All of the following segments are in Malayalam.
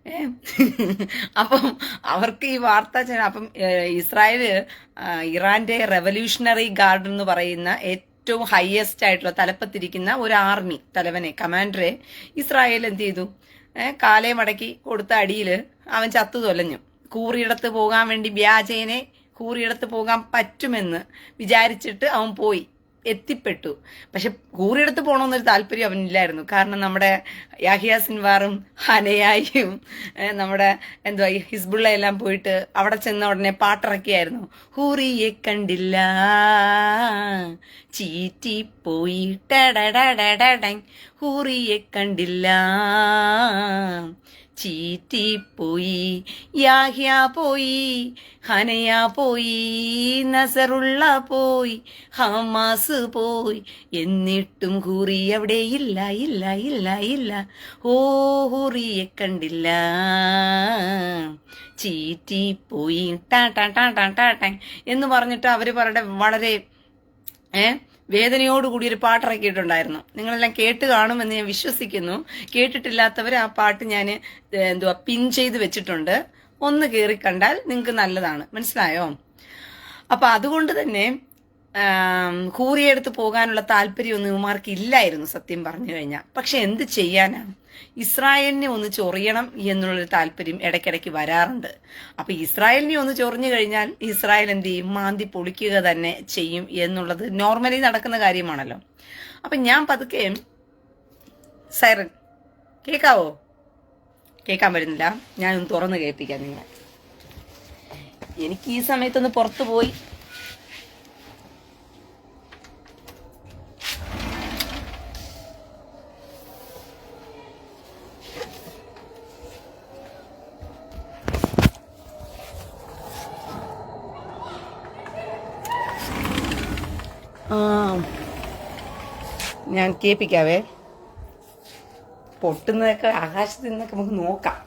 ഏ അപ്പം അവർക്ക് ഈ വാർത്ത അപ്പം ഇസ്രായേല് ഇറാന്റെ റെവല്യൂഷണറി ഗാർഡ് എന്ന് പറയുന്ന ഏറ്റവും ഹയസ്റ്റ് ആയിട്ടുള്ള തലപ്പത്തിരിക്കുന്ന ഒരു ആർമി തലവനെ കമാൻഡറെ ഇസ്രായേൽ എന്ത് ചെയ്തു? കാലേ മടക്കി കൊടുത്ത അടിയിൽ അവൻ ചത്തു തൊലഞ്ഞു. കൂറിയിടത്ത് പോകാൻ വേണ്ടി വ്യാജേനെ കൂറിയിടത്ത് പോകാൻ പറ്റുമെന്ന് വിചാരിച്ചിട്ട് അവൻ പോയി എത്തിപ്പെട്ടു. പക്ഷെ കൂറിയെടുത്ത് പോകണമെന്നൊരു താല്പര്യം അവനില്ലായിരുന്നു. കാരണം നമ്മുടെ യാഹിയ സിൻവാറും ഹനയായും നമ്മുടെ എന്തുവാ ഹിസ്ബുള്ള എല്ലാം പോയിട്ട് അവിടെ ചെന്ന ഉടനെ പാട്ടിറക്കിയായിരുന്നു. ഹൂറിയെ കണ്ടില്ല ചീറ്റിപ്പോയി ടടടടടട, ഹൂറിയെ കണ്ടില്ല ചീറ്റിപ്പോയി, യാഹ്യ പോയി, ഹനയ പോയി, നസറുള്ള പോയി, ഹമാസ് പോയി, എന്നിട്ടും ഹൂറി അവിടെ ഇല്ല ഇല്ല ഇല്ല ഇല്ല. ഓ ഹൂറിയെ കണ്ടില്ല ചീറ്റിപ്പോയി ടാ ടാ ടാ ടാ ടാ ടാ എന്ന് പറഞ്ഞിട്ട് അവര് വളരെ വേദനയോടുകൂടി ഒരു പാട്ടിറക്കിയിട്ടുണ്ടായിരുന്നു. നിങ്ങളെല്ലാം കേട്ട് കാണുമെന്ന് ഞാൻ വിശ്വസിക്കുന്നു. കേട്ടിട്ടില്ലാത്തവർ ആ പാട്ട് ഞാൻ പിൻ ചെയ്ത് വെച്ചിട്ടുണ്ട്. ഒന്ന് കയറി കണ്ടാൽ നിങ്ങൾക്ക് നല്ലതാണ്. മനസ്സിലായോ? അപ്പൊ അതുകൊണ്ട് തന്നെ കൂറിയെടുത്ത് പോകാനുള്ള താല്പര്യമൊന്നും ഇവന്മാർക്ക് ഇല്ലായിരുന്നു സത്യം പറഞ്ഞു കഴിഞ്ഞാൽ. പക്ഷെ എന്ത് ചെയ്യാനാ, ഇസ്രായേലിനെ ഒന്ന് ചൊറിയണം എന്നുള്ളൊരു താല്പര്യം ഇടയ്ക്കിടയ്ക്ക് വരാറുണ്ട്. അപ്പൊ ഇസ്രായേലിനെ ഒന്ന് ചൊറിഞ്ഞു കഴിഞ്ഞാൽ ഇസ്രായേൽ എന്ത് ചെയ്യും? മാന്തി പൊളിക്കുക തന്നെ ചെയ്യും എന്നുള്ളത് നോർമലി നടക്കുന്ന കാര്യമാണല്ലോ. അപ്പൊ ഞാൻ പതുക്കെ സൈറൻ കേൾക്കാവോ? കേൾക്കാൻ പറ്റുന്നില്ല. ഞാനൊന്ന് തുറന്ന് കേൾപ്പിക്കാം നിങ്ങളെ. എനിക്ക് ഈ സമയത്തൊന്ന് പുറത്തു പോയി ഞാൻ കേൾപ്പിക്കാവേ. പൊട്ടുന്നതൊക്കെ ആകാശത്ത് നിന്നൊക്കെ നമുക്ക് നോക്കാം.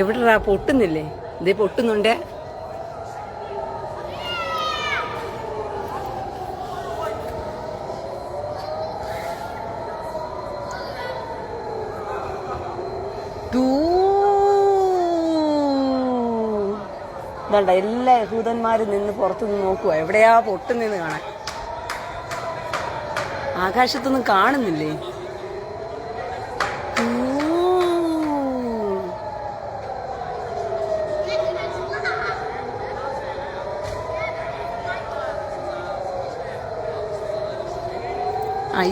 എവിടെടാ പൊട്ടുന്നില്ലേ? ഇതേ പൊട്ടുന്നുണ്ടേ. വേണ്ട, എല്ലാ യഹൂദന്മാരും നിന്ന് പുറത്തുനിന്ന് നോക്കുക എവിടെയാ പൊട്ടുന്നെന്ന് കാണാൻ. ആകാശത്തൊന്നും കാണുന്നില്ലേ?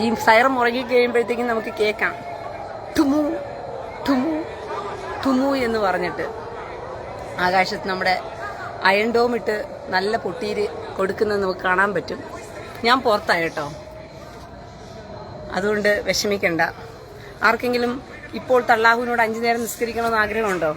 ഈ സൈറം മുറങ്ങി കഴിയുമ്പോഴത്തേക്കും നമുക്ക് കേൾക്കാം ഠുമു ഠുമു ഠുമു എന്ന് പറഞ്ഞിട്ട്. ആകാശത്ത് നമ്മുടെ അയൺ ഡോം ഇട്ട് നല്ല പൊട്ടീര് കൊടുക്കുന്നത് നമുക്ക് കാണാൻ പറ്റും. ഞാൻ പുറത്തായിട്ടോ, അതുകൊണ്ട് വിഷമിക്കണ്ട. ആർക്കെങ്കിലും ഇപ്പോൾ തള്ളാഹുവിനോട് 5 നേരം നിസ്കരിക്കണമെന്ന് ആഗ്രഹമുണ്ടോ?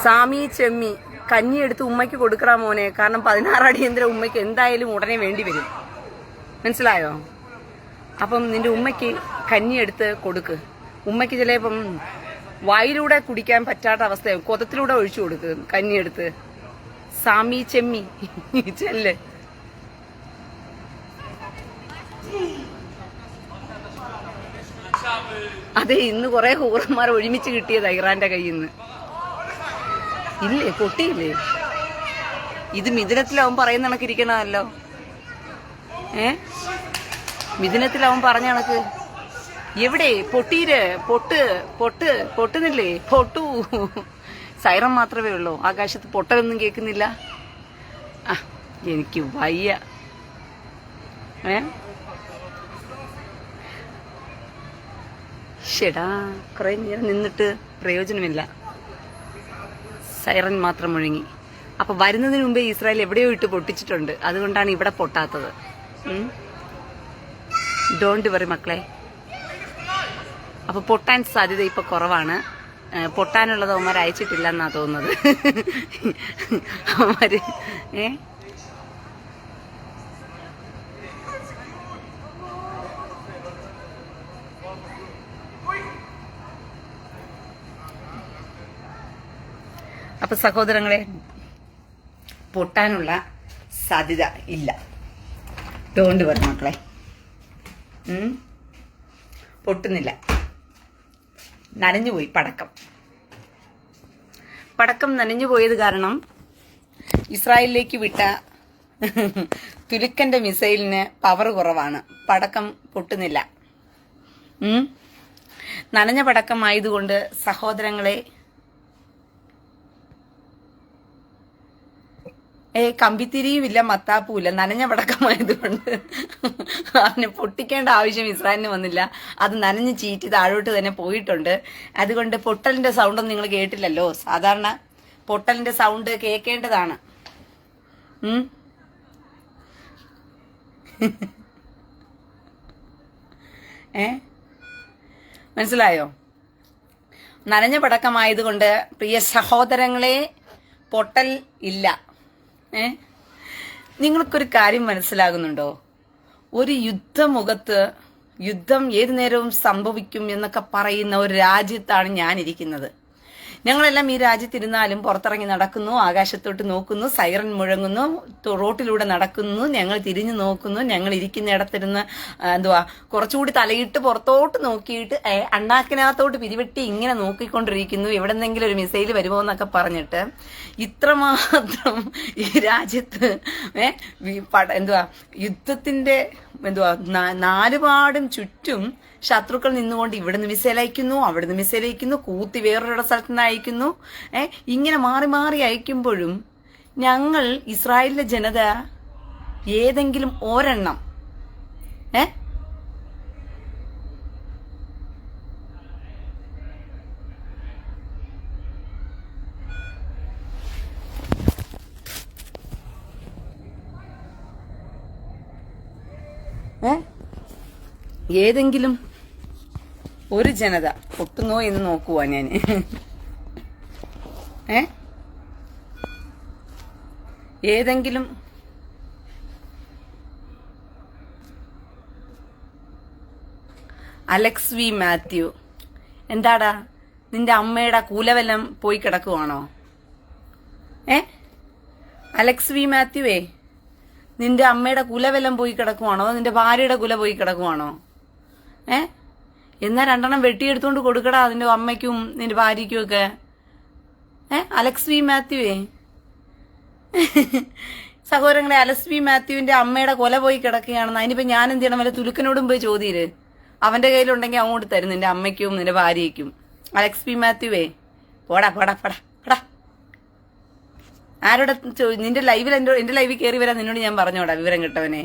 സാമി ചെമ്മി കഞ്ഞിയെടുത്ത് ഉമ്മയ്ക്ക് കൊടുക്കടാ മോനെ. കാരണം 16 അടിയന്തരം ഉമ്മയ്ക്ക് എന്തായാലും ഉടനെ വേണ്ടി വരും. മനസ്സിലായോ? അപ്പം നിന്റെ ഉമ്മയ്ക്ക് കഞ്ഞിയെടുത്ത് കൊടുക്ക്. ഉമ്മയ്ക്ക് ചിലപ്പം വായിലൂടെ കുടിക്കാൻ പറ്റാത്ത അവസ്ഥയാവും. കൊതത്തിലൂടെ ഒഴിച്ചു കൊടുക്ക് കഞ്ഞിയെടുത്ത്. സാമി ചെമ്മി ചെല്ല്. അതെ, ഇന്ന് കുറെ ഹൂറന്മാർ ഒരുമിച്ച് കിട്ടിയതാ ഇറാന്റെ കയ്യിൽ നിന്ന്. ഇല്ലേ, പൊട്ടിയില്ലേ? ഇത് മിഥുനത്തിലവൻ പറയുന്ന കണക്കിരിക്കണമല്ലോ. മിഥുനത്തിലവൻ പറഞ്ഞ കണക്ക് എവിടെ പൊട്ടീര് പൊട്ടുന്നില്ലേ? പൊട്ടു. സൈറം മാത്രമേ ഉള്ളൂ, ആകാശത്ത് പൊട്ടലൊന്നും കേൾക്കുന്നില്ല. എനിക്ക് വയ്യ. ഷെടാ, കുറെ നേരം നിന്നിട്ട് പ്രയോജനമില്ല. സൈറൻ മാത്രം മുഴങ്ങി. അപ്പൊ വരുന്നതിന് മുമ്പേ ഇസ്രായേൽ എവിടെയോ ഇട്ട് പൊട്ടിച്ചിട്ടുണ്ട്. അതുകൊണ്ടാണ് ഇവിടെ പൊട്ടാത്തത്. ഡോണ്ട് വറി മക്കളെ. അപ്പൊ പൊട്ടാൻ സാധ്യത ഇപ്പൊ കുറവാണ്. പൊട്ടാനുള്ളത് അവന്മാർ അയച്ചിട്ടില്ല എന്നാ തോന്നുന്നത്. അവന്മാര് അപ്പൊ സഹോദരങ്ങളെ, പൊട്ടാനുള്ള സാധ്യത ഇല്ല. ഡോണ്ട് വറി മക്കളെ, പൊട്ടുന്നില്ല. നനഞ്ഞുപോയി പടക്കം നനഞ്ഞു പോയത് കാരണം ഇസ്രായേലിലേക്ക് വിട്ട തുലുക്കന്റെ മിസൈലിന് പവർ കുറവാണ്. പടക്കം പൊട്ടുന്നില്ല. നനഞ്ഞ പടക്കമായതുകൊണ്ട് സഹോദരങ്ങളെ, കമ്പിത്തിരിയുമില്ല, മത്താപ്പുമില്ല. നനഞ്ഞ പടക്കമായതുകൊണ്ട് അതിനെ പൊട്ടിക്കേണ്ട ആവശ്യം ഇസ്രായേലിന് വന്നില്ല. അത് നനഞ്ഞ് ചീറ്റി താഴോട്ട് തന്നെ പോയിട്ടുണ്ട്. അതുകൊണ്ട് പൊട്ടലിന്റെ സൗണ്ടൊന്നും നിങ്ങൾ കേട്ടില്ലല്ലോ. സാധാരണ പൊട്ടലിന്റെ സൗണ്ട് കേൾക്കേണ്ടതാണ്. മനസ്സിലായോ? നനഞ്ഞ പടക്കമായതുകൊണ്ട് പ്രിയ സഹോദരങ്ങളെ, പൊട്ടൽ ഇല്ല. നിങ്ങൾക്കൊരു കാര്യം മനസ്സിലാകുന്നുണ്ടോ? ഒരു യുദ്ധമുഖത്ത് യുദ്ധം ഏതു നേരവും സംഭവിക്കും എന്നൊക്കെ പറയുന്ന ഒരു രാജ്യത്താണ് ഞാനിരിക്കുന്നത്. ഞങ്ങളെല്ലാം ഈ രാജ്യത്തിരുന്നാലും പുറത്തിറങ്ങി നടക്കുന്നു, ആകാശത്തോട്ട് നോക്കുന്നു, സൈറൻ മുഴങ്ങുന്നു, റോട്ടിലൂടെ നടക്കുന്നു, ഞങ്ങൾ തിരിഞ്ഞു നോക്കുന്നു, ഞങ്ങൾ ഇരിക്കുന്നിടത്തിരുന്ന് കുറച്ചുകൂടി തലയിട്ട് പുറത്തോട്ട് നോക്കിയിട്ട് അണ്ണാക്കിനകത്തോട്ട് പിരിവെട്ടി ഇങ്ങനെ നോക്കിക്കൊണ്ടിരിക്കുന്നു, എവിടെന്നെങ്കിലും ഒരു മിസൈൽ വരുമോ എന്നൊക്കെ പറഞ്ഞിട്ട്. ഇത്രമാത്രം ഈ രാജ്യത്ത് യുദ്ധത്തിന്റെ നാലുപാടും ചുറ്റും ശത്രുക്കൾ നിന്നുകൊണ്ട് ഇവിടുന്ന് മിസൈൽ അയക്കുന്നു, അവിടുന്ന് മിസൈൽ അയക്കുന്നു, കൂത്തി വേറൊരു സ്ഥലത്ത് നിന്ന് അയക്കുന്നു. ഇങ്ങനെ മാറി മാറി അയക്കുമ്പോഴും ഞങ്ങൾ ഇസ്രായേലിലെ ജനത ഏതെങ്കിലും ഒരെണ്ണം ഏതെങ്കിലും ഒരു ജനത പൊട്ടുന്നോ എന്ന് നോക്കുവാ ഞാൻ. ഏതെങ്കിലും അലക്സ് വി മാത്യു, എന്താടാ നിന്റെ അമ്മയുടെ കൂലവെല്ലം പോയി കിടക്കുവാണോ? അലക്സ് വി മാത്യുവേ, നിന്റെ അമ്മയുടെ കുലവെല്ലം പോയി കിടക്കുവാണോ? നിന്റെ ഭാര്യയുടെ കുല പോയി കിടക്കുവാണോ? എന്നാ രണ്ടെണ്ണം വെട്ടിയെടുത്തോണ്ട് കൊടുക്കടാ അതിന്റെ അമ്മയ്ക്കും നിന്റെ ഭാര്യയ്ക്കും ഒക്കെ. അലക്സ് വി മാത്യുവേ, സഹോദരങ്ങളെ, അലക്സ് വി മാത്യുവിന്റെ അമ്മയുടെ കൊല പോയി കിടക്കുകയാണെന്ന്. അതിനിപ്പോ ഞാൻ എന്ത് ചെയ്യണം? വല്ല തുലുക്കനോടും പോയി ചോദ്യര്. അവന്റെ കയ്യിലുണ്ടെങ്കിൽ അങ്ങോട്ട് തരും നിന്റെ അമ്മയ്ക്കും നിന്റെ ഭാര്യയ്ക്കും. അലക്സ് വി മാത്യുവേ, പോടാ പോടാ പോടാ പോടാ. ആരോടെ നിന്റെ ലൈവിൽ എന്റെ ലൈവിൽ കയറി വരാൻ നിന്നോട് ഞാൻ പറഞ്ഞോടാ, വിവരം കിട്ടവനെ.